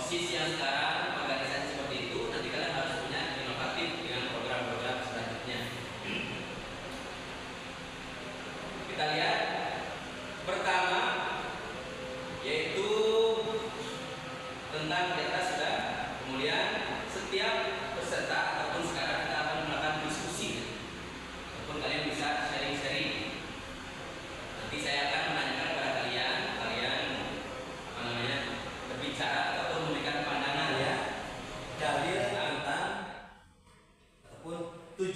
Posisi yang sekarang organisasi seperti itu, nanti kalian harus punya inovatif dengan program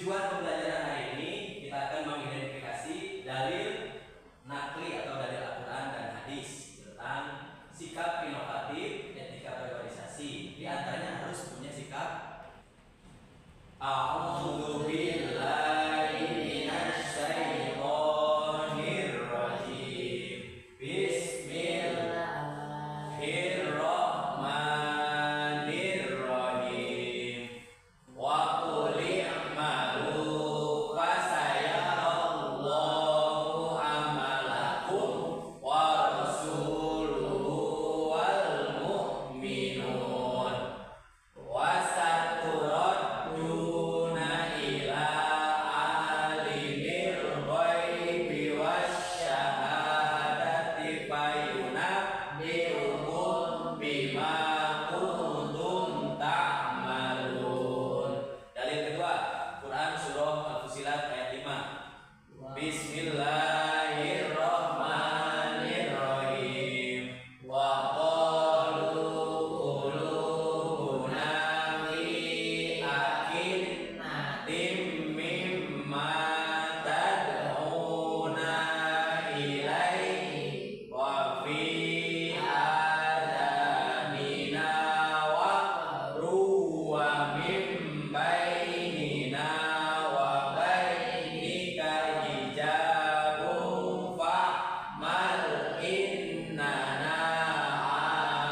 Tujuan pembelajaran hari ini kita akan mengidentifikasi dalil nakli atau dalil Al-Quran dan hadis tentang sikap inovatif etika berorganisasi. Di antaranya harus punya sikap A'udzu billahi minasy syaithanir rajim. Bismillahirrahmanirrahim. Wa qul i'malu fasayarallahu amalakum wa rasuluhu wal mu'minun wa saturadduna ila alimil ghaibi wasyahadati fayunabbi'ukum bima kuntum ta'malun. Dalil kedua, Quran surah Al-Fusilat ayat 5. Bismillahirrahmanirrahim. Wa qalu qulubuna fi akinnatin mimma tad'una ilaihi wa fi adanina waqru wa min bainina wa bainika hijabun fa'mal innana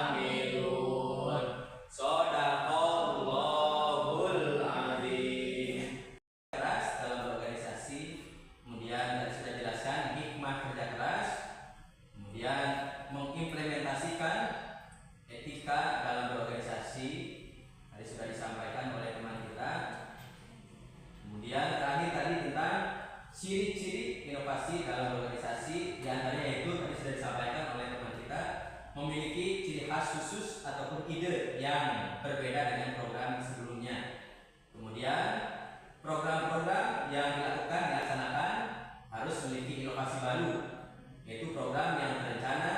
amilun. Shadaqallahul azim. Keras dalam berorganisasi, kemudian tadi sudah jelaskan hikmah kerja keras, kemudian mengimplementasikan etika dalam berorganisasi, tadi sudah disampaikan oleh teman kita. Kemudian terakhir tadi tentang ciri-ciri inovasi dalam berorganisasi, diantaranya yaitu tadi sudah disampaikan oleh teman kita, memiliki ciri khas khusus ataupun ide yang berbeda dengan program sebelumnya. Kemudian program-program yang dilaksanakan harus memiliki inovasi baru, yaitu program yang terencana,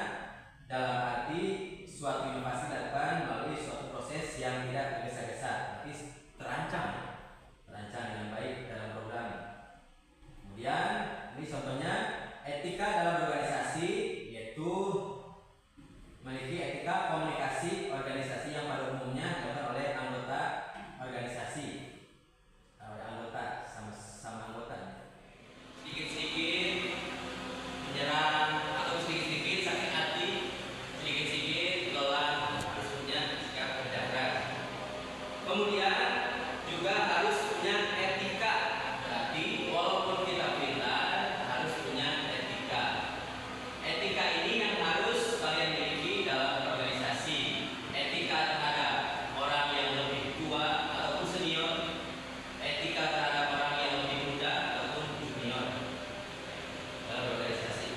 dalam arti suatu inovasi dilakukan melalui suatu proses yang tidak tergesa-gesa, tapi terancang dengan baik dalam program. Kemudian ini contohnya etika dalam berorganisasi, yaitu memiliki etika komunikasi organisasi yang pada umumnya dilakukan oleh anggota organisasi, oleh anggota sama anggota. Sedikit-sedikit menyerang atau sedikit-sedikit sakit hati, sedikit-sedikit lelah, harus punya sikap kerja keras. Kemudian juga harus punya etika. Berarti walaupun kita pintar harus punya etika. Etika ini yang harus kalian miliki dalam organisasi. Etika terhadap orang yang lebih tua ataupun senior, etika terhadap orang yang lebih muda ataupun junior dalam organisasi.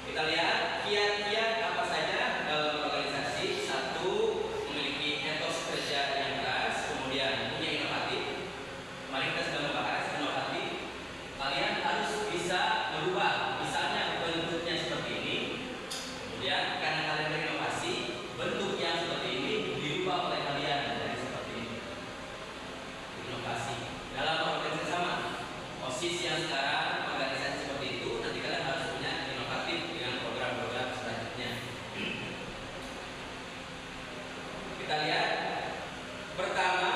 Kita lihat kiat-kiat apa saja dalam organisasi. Satu, memiliki etos kerja yang keras, kemudian punya inovatif. Kemarin kita sudah membahas inovatif. Kalian harus bisa merubah, misalnya bentuknya seperti ini. Kemudian karena kalian berinovasi, bentuk yang seperti ini dirubah oleh kalian menjadi seperti ini. Inovasi dalam organisasi sama. Posisi yang sekarang organisasi seperti itu, nanti kalian harus punya inovatif dengan program-program selanjutnya. Kita lihat pertama,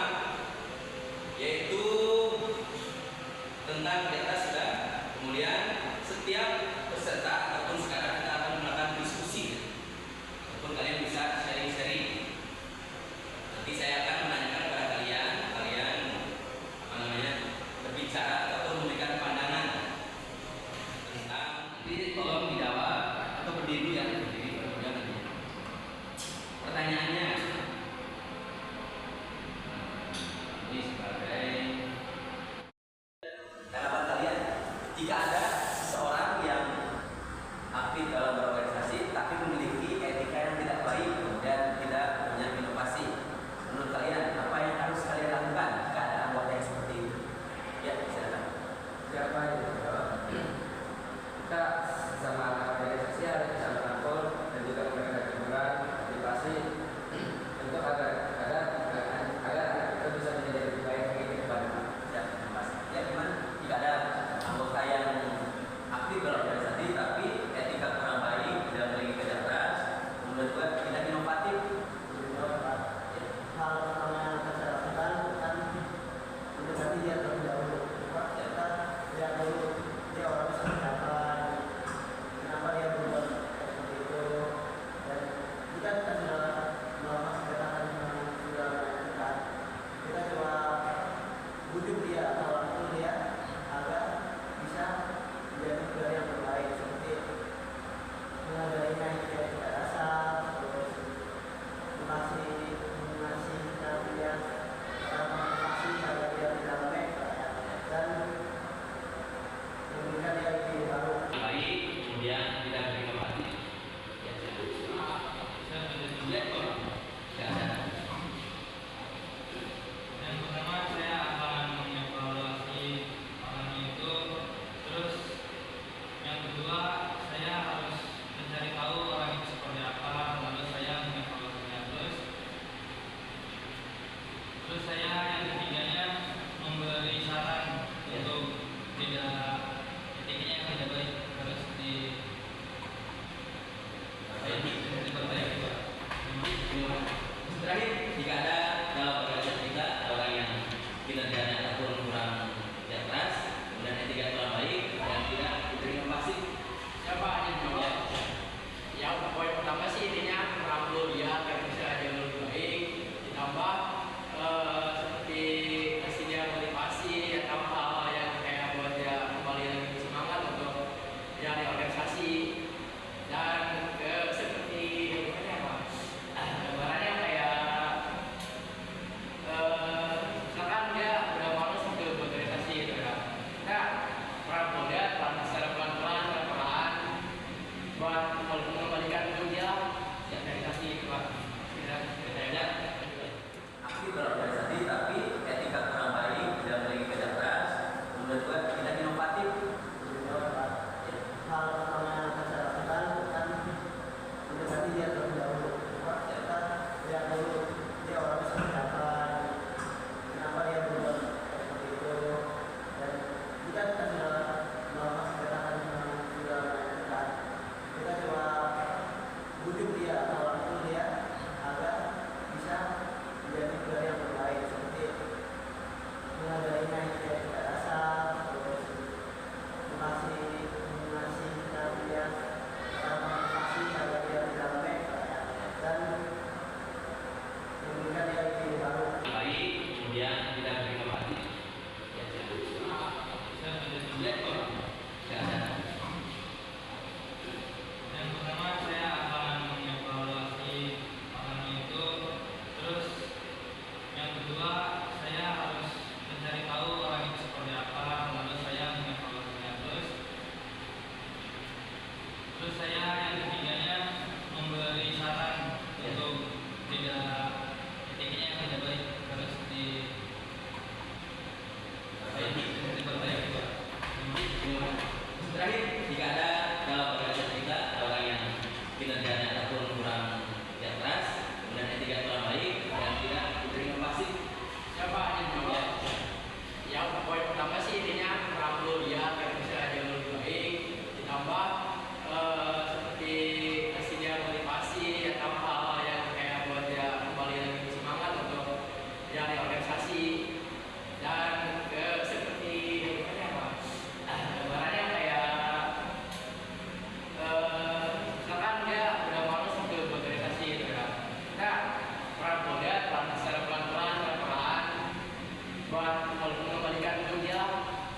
Buat mengembalikan dunia,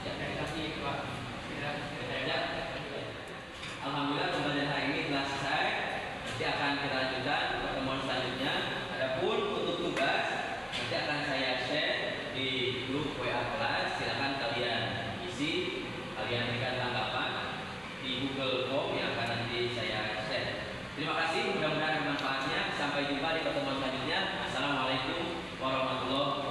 ya terima kasih Pak. Alhamdulillah pembelajaran hari ini telah selesai. Nanti akan kita lanjutkan pertemuan selanjutnya. Adapun untuk tugas nanti akan saya share di grup WA kelas. Silakan kalian isi, kalian berikan tanggapan di Google Form yang akan nanti saya share. Terima kasih, mudah-mudahan bermanfaatnya. Sampai jumpa di pertemuan selanjutnya. Assalamualaikum warahmatullahi wabarakatuh.